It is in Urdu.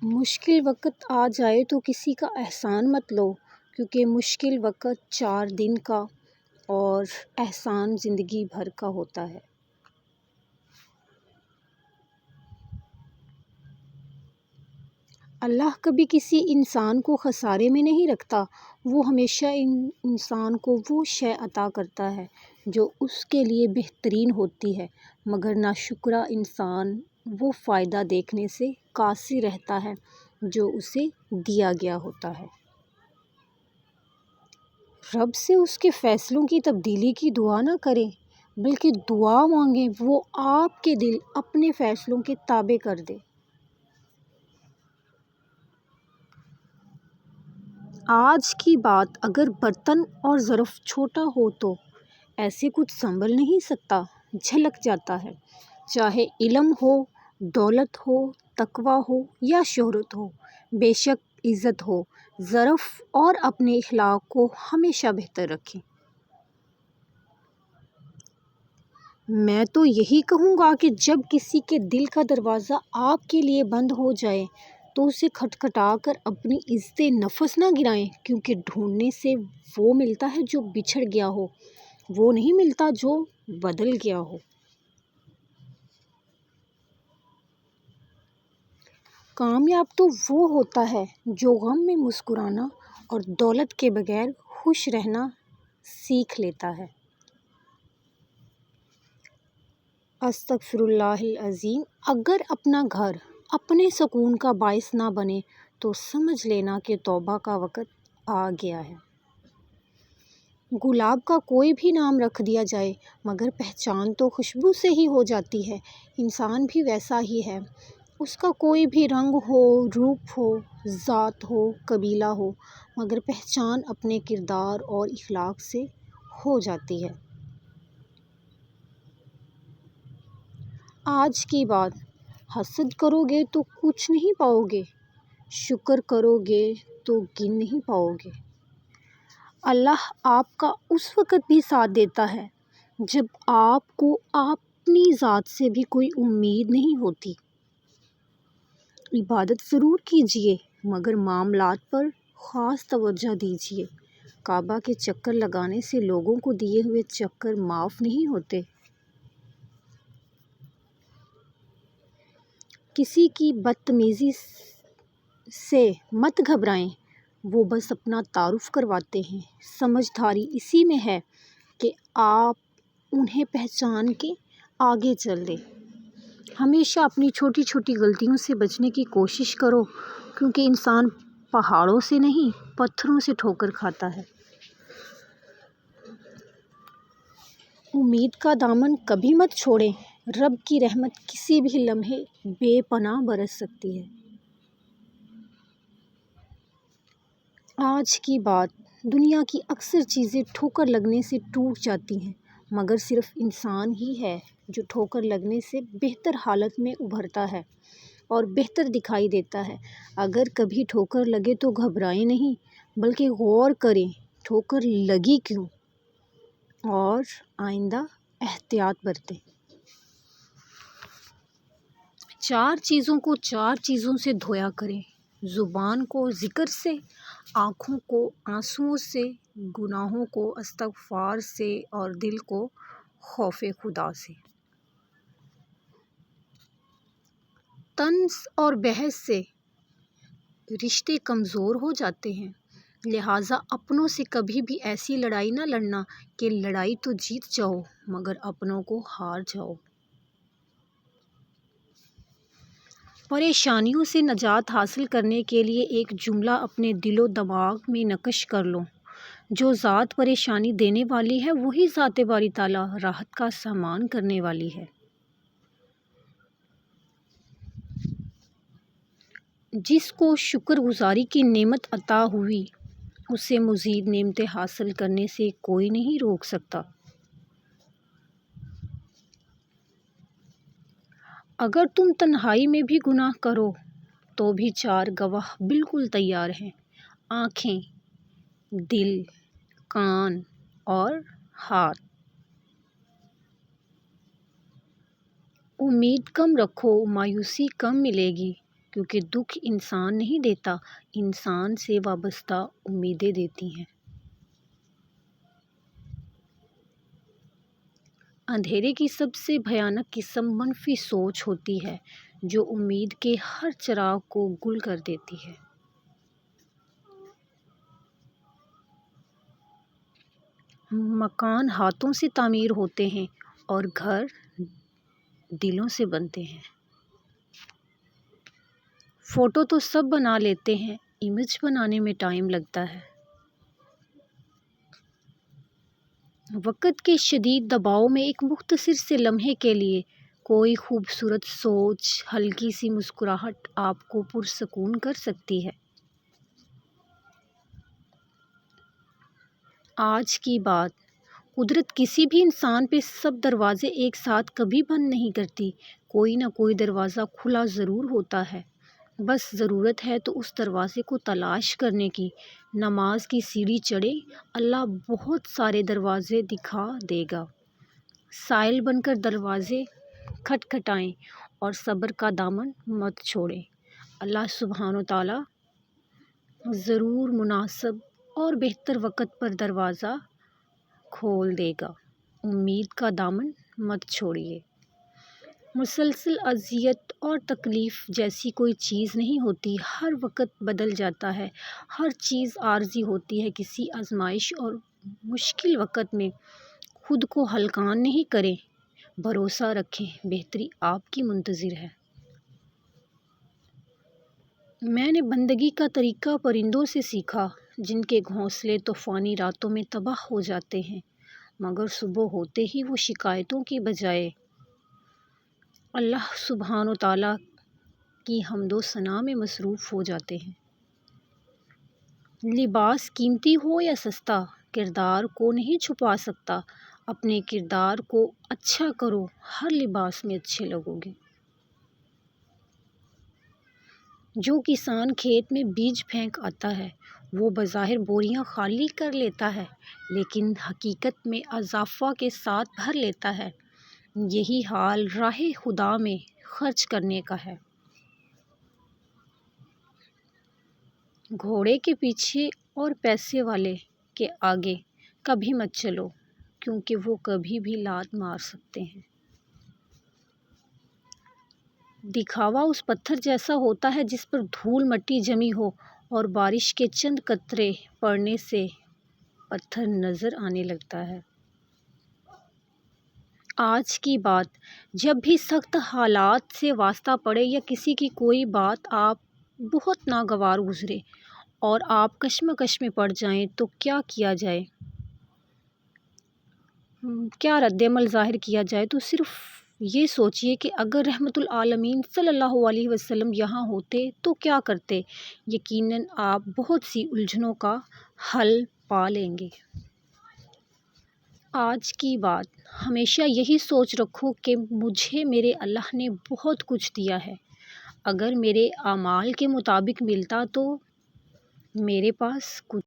مشکل وقت آ جائے تو کسی کا احسان مت لو، کیونکہ مشکل وقت 4 دن کا اور احسان زندگی بھر کا ہوتا ہے۔ اللہ کبھی کسی انسان کو خسارے میں نہیں رکھتا، وہ ہمیشہ انسان کو وہ شے عطا کرتا ہے جو اس کے لیے بہترین ہوتی ہے، مگر ناشکرا انسان وہ فائدہ دیکھنے سے قاصر رہتا ہے جو اسے دیا گیا ہوتا ہے۔ رب سے اس کے فیصلوں کی تبدیلی کی دعا نہ کریں، بلکہ دعا مانگیں وہ آپ کے دل اپنے فیصلوں کے تابع کر دے۔ آج کی بات اگر برتن اور ظرف چھوٹا ہو تو ایسے کچھ سنبھل نہیں سکتا، جھلک جاتا ہے، چاہے علم ہو، دولت ہو، تقویٰ ہو یا شہرت ہو، بے شک عزت ہو، ظرف اور اپنے اخلاق کو ہمیشہ بہتر رکھیں۔ میں تو یہی کہوں گا کہ جب کسی کے دل کا دروازہ آپ کے لیے بند ہو جائے تو اسے کھٹکھٹا کر اپنی عزت نفس نہ گرائیں، کیونکہ ڈھونڈنے سے وہ ملتا ہے جو بچھڑ گیا ہو، وہ نہیں ملتا جو بدل گیا ہو۔ کامیاب تو وہ ہوتا ہے جو غم میں مسکرانا اور دولت کے بغیر خوش رہنا سیکھ لیتا ہے۔ استغفر اللہ العظیم۔ اگر اپنا گھر اپنے سکون کا باعث نہ بنے تو سمجھ لینا کہ توبہ کا وقت آ گیا ہے۔ گلاب کا کوئی بھی نام رکھ دیا جائے مگر پہچان تو خوشبو سے ہی ہو جاتی ہے۔ انسان بھی ویسا ہی ہے، اس کا کوئی بھی رنگ ہو، روپ ہو، ذات ہو، قبیلہ ہو، مگر پہچان اپنے کردار اور اخلاق سے ہو جاتی ہے۔ آج کی بات، حسد کرو گے تو کچھ نہیں پاؤ گے، شکر کرو گے تو گن نہیں پاؤ گے۔ اللہ آپ کا اس وقت بھی ساتھ دیتا ہے جب آپ کو اپنی ذات سے بھی کوئی امید نہیں ہوتی۔ عبادت ضرور کیجیے مگر معاملات پر خاص توجہ دیجیے۔ کعبہ کے چکر لگانے سے لوگوں کو دیے ہوئے چکر معاف نہیں ہوتے۔ کسی کی بدتمیزی سے مت گھبرائیں، وہ بس اپنا تعارف کرواتے ہیں۔ سمجھداری اسی میں ہے کہ آپ انہیں پہچان کے آگے چل دیں۔ ہمیشہ اپنی چھوٹی چھوٹی غلطیوں سے بچنے کی کوشش کرو، کیونکہ انسان پہاڑوں سے نہیں پتھروں سے ٹھوکر کھاتا ہے۔ امید کا دامن کبھی مت چھوڑیں، رب کی رحمت کسی بھی لمحے بے پناہ برس سکتی ہے۔ آج کی بات، دنیا کی اکثر چیزیں ٹھوکر لگنے سے ٹوٹ جاتی ہیں، مگر صرف انسان ہی ہے جو ٹھوکر لگنے سے بہتر حالت میں ابھرتا ہے اور بہتر دکھائی دیتا ہے۔ اگر کبھی ٹھوکر لگے تو گھبرائیں نہیں، بلکہ غور کریں ٹھوکر لگی کیوں، اور آئندہ احتیاط برتیں۔ 4 چیزوں کو 4 چیزوں سے دھویا کریں: زبان کو ذکر سے، آنکھوں کو آنسوؤں سے، گناہوں کو استغفار سے اور دل کو خوف خدا سے۔ طنز اور بحث سے رشتے کمزور ہو جاتے ہیں، لہٰذا اپنوں سے کبھی بھی ایسی لڑائی نہ لڑنا کہ لڑائی تو جیت جاؤ مگر اپنوں کو ہار جاؤ۔ پریشانیوں سے نجات حاصل کرنے کے لیے ایک جملہ اپنے دل و دماغ میں نقش کر لو: جو ذات پریشانی دینے والی ہے وہی ذات باری تعالیٰ راحت کا سامان کرنے والی ہے۔ جس کو شکر گزاری کی نعمت عطا ہوئی، اسے مزید نعمتیں حاصل کرنے سے کوئی نہیں روک سکتا۔ اگر تم تنہائی میں بھی گناہ کرو تو بھی 4 گواہ بالکل تیار ہیں: آنکھیں، دل، کان اور ہاتھ۔ امید کم رکھو، مایوسی کم ملے گی۔ کیونکہ دکھ انسان نہیں دیتا، انسان سے وابستہ امیدیں دیتی ہیں۔ اندھیرے کی سب سے بھیانک قسم منفی سوچ ہوتی ہے، جو امید کے ہر چراغ کو گل کر دیتی ہے۔ مکان ہاتھوں سے تعمیر ہوتے ہیں اور گھر دلوں سے بنتے ہیں۔ فوٹو تو سب بنا لیتے ہیں، امیج بنانے میں ٹائم لگتا ہے۔ وقت کے شدید دباؤ میں ایک مختصر سے لمحے کے لیے کوئی خوبصورت سوچ، ہلکی سی مسکراہٹ آپ کو پرسکون کر سکتی ہے۔ آج کی بات، قدرت کسی بھی انسان پہ سب دروازے ایک ساتھ کبھی بند نہیں کرتی، کوئی نہ کوئی دروازہ کھلا ضرور ہوتا ہے، بس ضرورت ہے تو اس دروازے کو تلاش کرنے کی۔ نماز کی سیڑھی چڑھے، اللہ بہت سارے دروازے دکھا دے گا۔ سائل بن کر دروازے کھٹکھٹائیں اور صبر کا دامن مت چھوڑیں، اللہ سبحانہ و تعالیٰ ضرور مناسب اور بہتر وقت پر دروازہ کھول دے گا۔ امید کا دامن مت چھوڑیے۔ مسلسل اذیت اور تکلیف جیسی کوئی چیز نہیں ہوتی، ہر وقت بدل جاتا ہے، ہر چیز عارضی ہوتی ہے۔ کسی آزمائش اور مشکل وقت میں خود کو ہلکان نہیں کریں، بھروسہ رکھیں، بہتری آپ کی منتظر ہے۔ میں نے بندگی کا طریقہ پرندوں سے سیکھا، جن کے گھونسلے طوفانی راتوں میں تباہ ہو جاتے ہیں، مگر صبح ہوتے ہی وہ شکایتوں کی بجائے اللہ سبحانہ و تعالیٰ کی حمد و ثنا میں مصروف ہو جاتے ہیں۔ لباس قیمتی ہو یا سستا، کردار کو نہیں چھپا سکتا۔ اپنے کردار کو اچھا کرو، ہر لباس میں اچھے لگو گے۔ جو کسان کھیت میں بیج پھینک آتا ہے، وہ بظاہر بوریاں خالی کر لیتا ہے، لیکن حقیقت میں اضافہ کے ساتھ بھر لیتا ہے۔ یہی حال راہ خدا میں خرچ کرنے کا ہے۔ گھوڑے کے پیچھے اور پیسے والے کے آگے کبھی مت چلو، کیونکہ وہ کبھی بھی لات مار سکتے ہیں۔ دکھاوا اس پتھر جیسا ہوتا ہے جس پر دھول مٹی جمی ہو اور بارش کے چند قطرے پڑنے سے پتھر نظر آنے لگتا ہے۔ آج کی بات، جب بھی سخت حالات سے واسطہ پڑے یا کسی کی کوئی بات آپ بہت ناگوار گزرے اور آپ کشمکش میں پڑ جائیں تو کیا کیا جائے؟ کیا رد عمل ظاہر کیا جائے؟ تو صرف یہ سوچیے کہ اگر رحمت العالمین صلی اللہ علیہ وسلم یہاں ہوتے تو کیا کرتے؟ یقیناً آپ بہت سی الجھنوں کا حل پا لیں گے۔ آج کی بات، ہمیشہ یہی سوچ رکھو کہ مجھے میرے اللہ نے بہت کچھ دیا ہے، اگر میرے اعمال کے مطابق ملتا تو میرے پاس کچھ